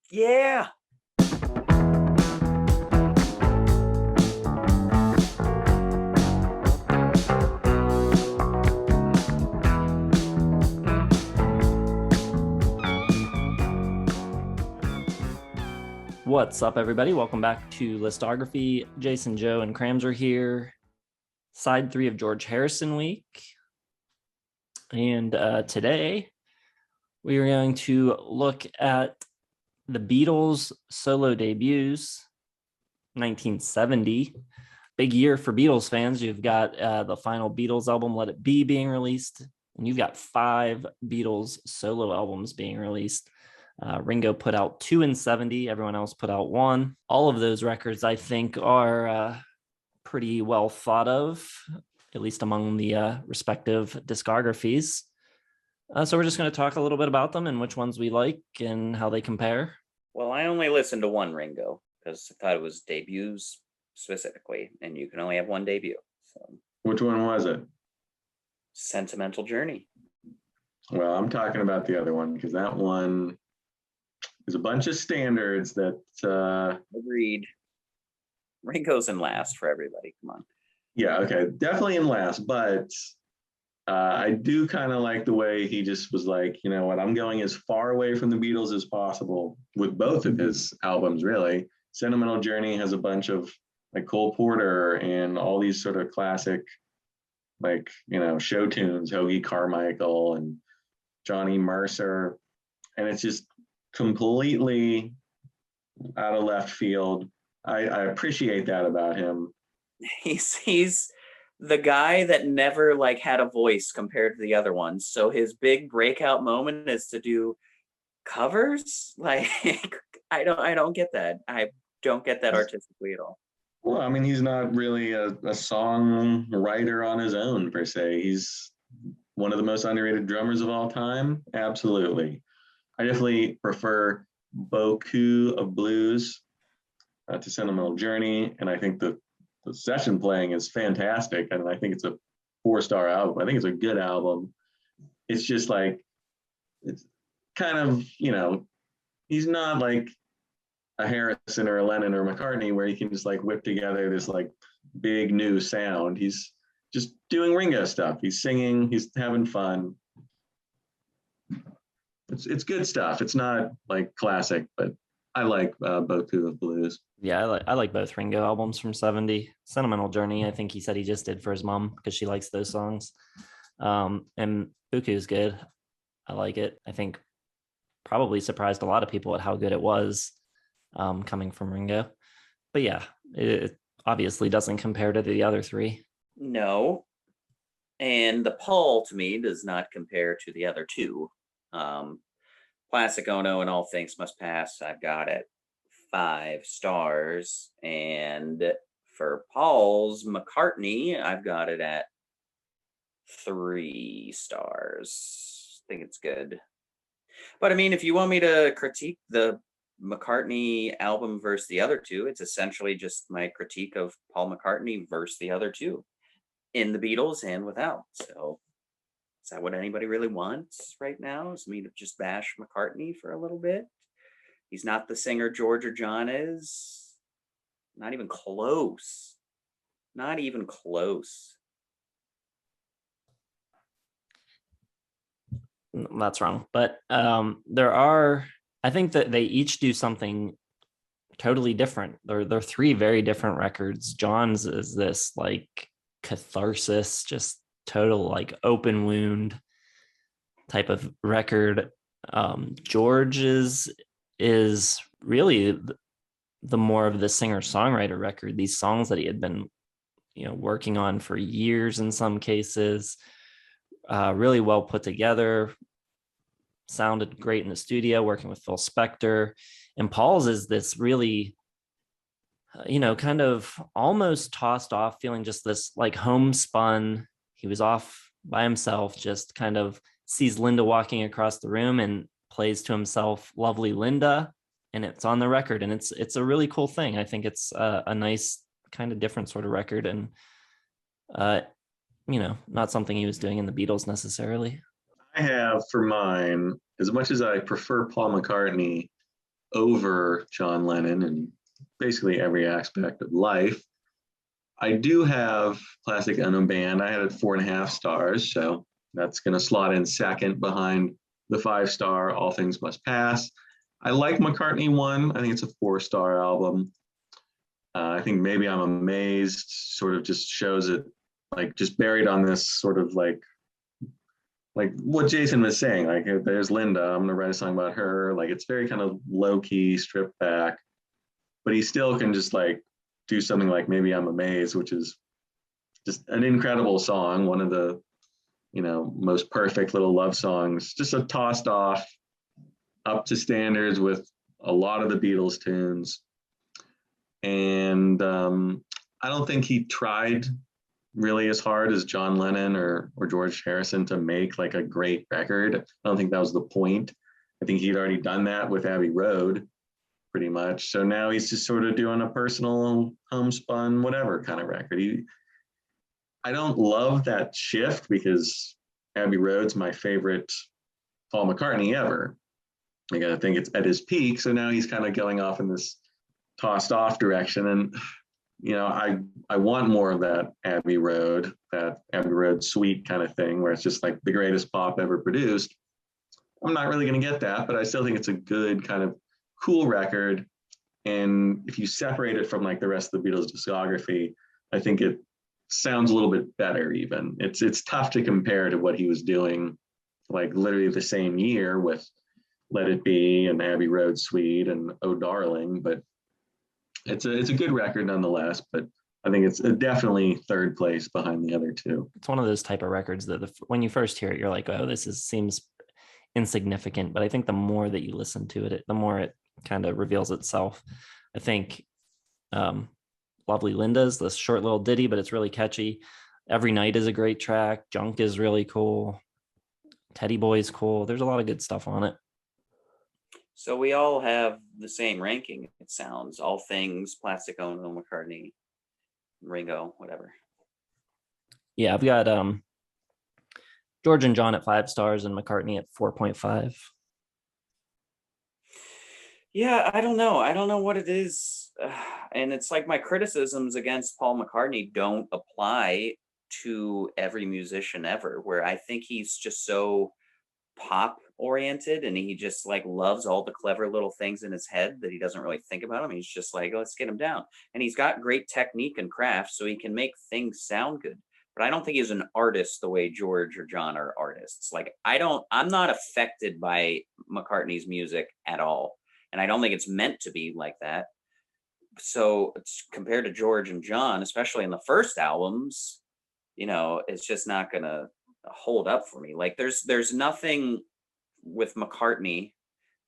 Yeah. What's up, everybody? Welcome back to Listography. Jason, Joe, and Crams are here. Side 3 of George Harrison week. And today we are going to look at the Beatles solo debuts, 1970. Big year for Beatles fans. You've got the final Beatles album, Let It Be, being released. And you've got 5 Beatles solo albums being released. Ringo put out 2 in 70. Everyone else put out 1. All of those records, I think, are pretty well thought of, at least among the respective discographies. So we're just going to talk a little bit about them and which ones we like and how they compare. Well, I only listened to one Ringo because I thought it was debuts specifically, and you can only have one debut. So, which one was it? Sentimental Journey. Well, I'm talking about the other one because that one is a bunch of standards that Agreed. Ringo's in last for everybody. Come on. Yeah, okay, definitely in last, but I do kind of like the way he just was like, you know what, I'm going as far away from the Beatles as possible with both of his albums, really. Sentimental Journey has a bunch of like Cole Porter and all these sort of classic, like, you know, show tunes, Hoagie Carmichael and Johnny Mercer, and it's just completely out of left field. I appreciate that about him. He's the guy that never like had a voice compared to the other ones. So his big breakout moment is to do covers. Like I don't get that. I don't get that artistically at all. Well, I mean, he's not really a song writer on his own per se. He's one of the most underrated drummers of all time. Absolutely. I definitely prefer Beaucoup of Blues to Sentimental Journey. And I think the session playing is fantastic. And I think it's a 4-star album. I think it's a good album. It's just like, it's kind of, you know, he's not like a Harrison or a Lennon or a McCartney where he can just like whip together this like big new sound. He's just doing Ringo stuff. He's singing, he's having fun. It's good stuff. It's not like classic, but I like Beaucoup of Blues. Yeah, I like both Ringo albums from 70. Sentimental Journey, I think he said he just did for his mom because she likes those songs. And Beaucoup is good. I like it. I think probably surprised a lot of people at how good it was coming from Ringo. But yeah, it obviously doesn't compare to the other 3. No. And the Paul to me does not compare to the other 2. Classic Oh No and All Things Must Pass, I've got it 5 stars. And for Paul's McCartney, I've got it at 3 stars. I think it's good. But I mean, if you want me to critique the McCartney album versus the other 2, it's essentially just my critique of Paul McCartney versus the other 2 in the Beatles and without. So is that what anybody really wants right now? Is me to just bash McCartney for a little bit? He's not the singer George or John is. Not even close. Not even close. That's wrong. But there are, I think that they each do something totally different. They're 3 very different records. John's is this like catharsis, just total like open wound type of record. George's is really the more of the singer-songwriter record. These songs that he had been, you know, working on for years in some cases, really well put together, sounded great in the studio, working with Phil Spector. And Paul's is this really, you know, kind of almost tossed off feeling, just this like homespun. He was off by himself, just kind of sees Linda walking across the room and plays to himself, Lovely Linda, and it's on the record. And it's a really cool thing. I think it's a nice kind of different sort of record, and you know, not something he was doing in the Beatles necessarily. I have for mine, as much as I prefer Paul McCartney, over John Lennon in basically every aspect of life. I do have Plastic Ono Band. I had it 4.5 stars, so that's going to slot in second behind the 5-star All Things Must Pass. I like McCartney 1. I think it's a 4-star album. I think Maybe I'm Amazed sort of just shows it like just buried on this sort of like what Jason was saying, like there's Linda, I'm gonna write a song about her. Like it's very kind of low key, stripped back, but he still can just like do something like Maybe I'm Amazed, which is just an incredible song, one of the most perfect little love songs, just a tossed off, up to standards with a lot of the Beatles tunes. And I don't think he tried really as hard as John Lennon or George Harrison to make like a great record. I don't think that was the point. I think he'd already done that with Abbey Road pretty much. So now he's just sort of doing a personal homespun, whatever kind of record. I don't love that shift because Abbey Road's my favorite Paul McCartney ever. Like I think it's at his peak. So now he's kind of going off in this tossed off direction. And I want more of that Abbey Road suite kind of thing, where it's just like the greatest pop ever produced. I'm not really going to get that, but I still think it's a good kind of cool record. And if you separate it from like the rest of the Beatles discography, I think it sounds a little bit better even. It's tough to compare to what he was doing like literally the same year with Let It Be and Abbey Road Suite and Oh Darling, but it's a good record nonetheless. But I think it's definitely third place behind the other two. It's one of those type of records that when you first hear it, you're like, oh, seems insignificant. But I think the more that you listen to it, the more it kind of reveals itself. I think Lovely Linda's this short little ditty, but it's really catchy. Every Night is a great track. Junk is really cool. Teddy Boy's cool. There's a lot of good stuff on it. So we all have the same ranking, it sounds. All Things, Plastic Ono, McCartney, Ringo, whatever. Yeah, I've got George and John at 5 stars and McCartney at 4.5. Yeah, I don't know. I don't know what it is. And it's like my criticisms against Paul McCartney don't apply to every musician ever, where I think he's just so pop oriented and he just like loves all the clever little things in his head that he doesn't really think about them. He's just like, let's get him down. And he's got great technique and craft, so he can make things sound good. But I don't think he's an artist the way George or John are artists. Like I'm not affected by McCartney's music at all. And I don't think it's meant to be like that. So it's compared to George and John, especially in the first albums, it's just not gonna hold up for me. Like there's nothing with McCartney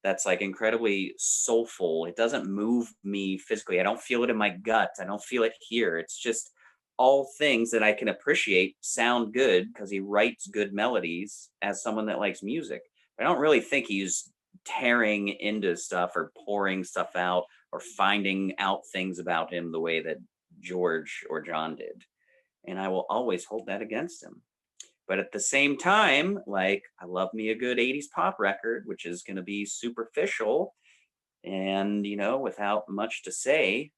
that's like incredibly soulful. It doesn't move me physically. I don't feel it in my gut. I don't feel it here. It's just all things that I can appreciate sound good because he writes good melodies as someone that likes music. I don't really think he's tearing into stuff or pouring stuff out or finding out things about him the way that George or John did. And I will always hold that against him. But at the same time, like I love me a good 80s pop record, which is going to be superficial and, without much to say.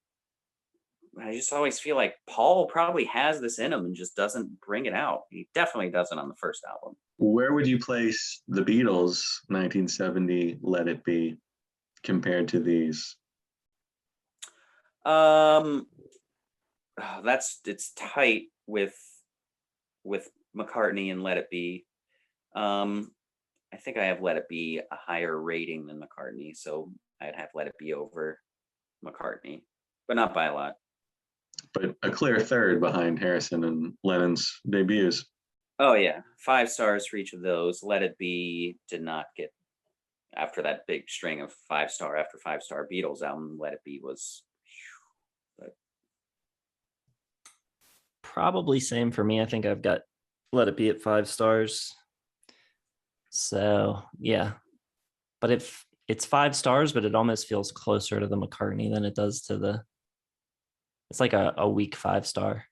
I just always feel like Paul probably has this in him and just doesn't bring it out. He definitely doesn't on the first album. Where would you place the Beatles 1970 Let It Be compared to these? It's tight with McCartney and Let It Be. I think I have Let It Be a higher rating than McCartney, so I'd have Let It Be over McCartney, but not by a lot. But a clear third behind Harrison and Lennon's debuts. Oh yeah, 5 stars for each of those. Let It Be did not get, after that big string of 5-star after 5-star Beatles album, Let It Be was. But... Probably same for me. I think I've got Let It Be at 5 stars. So yeah, but if it's 5 stars, but it almost feels closer to the McCartney than it does to it's like a weak 5-star.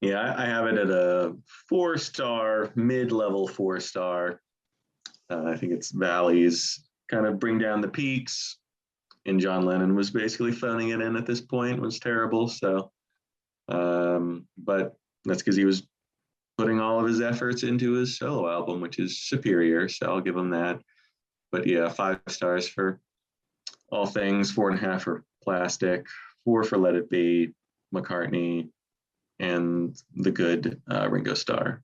Yeah, I have it at a 4-star, mid-level 4-star. I think it's valleys kind of bring down the peaks. And John Lennon was basically phoning it in at this point, was terrible. So, but that's because he was putting all of his efforts into his solo album, which is superior. So I'll give him that. But yeah, 5 stars for all things, 4.5 for Plastic, 4 for Let It Be, McCartney, and the good Ringo Starr.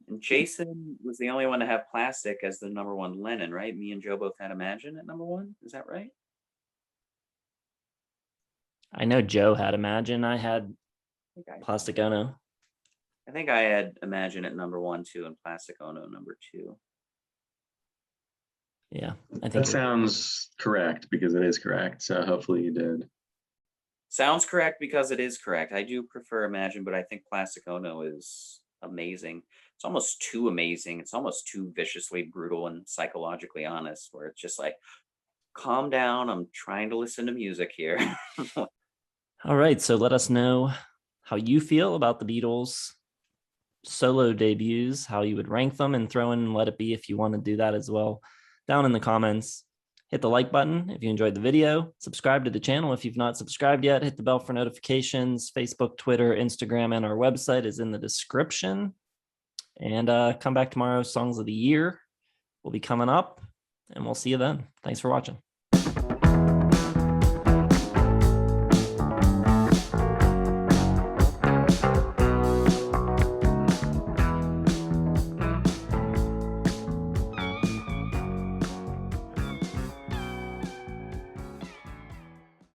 And Jason was the only one to have Plastic as the number 1 Lennon, right? Me and Joe both had Imagine at number 1. Is that right? I know Joe had Imagine. I had Plastic Ono. I think I had Imagine at number 1 too, and Plastic Ono number 2. Yeah, I think that sounds correct because it is correct. So hopefully you did. Sounds correct because it is correct. I do prefer Imagine, but I think Plastic Ono is amazing. It's almost too amazing. It's almost too viciously brutal and psychologically honest, where it's just like, calm down. I'm trying to listen to music here. All right, so let us know how you feel about the Beatles solo debuts, how you would rank them, and throw in Let It Be if you want to do that as well down in the comments. Hit the like button if you enjoyed the video. Subscribe to the channel if you've not subscribed yet. Hit the bell for notifications. Facebook, Twitter, Instagram, and our website is in the description. And come back tomorrow. Songs of the Year will be coming up, and we'll see you then. Thanks for watching.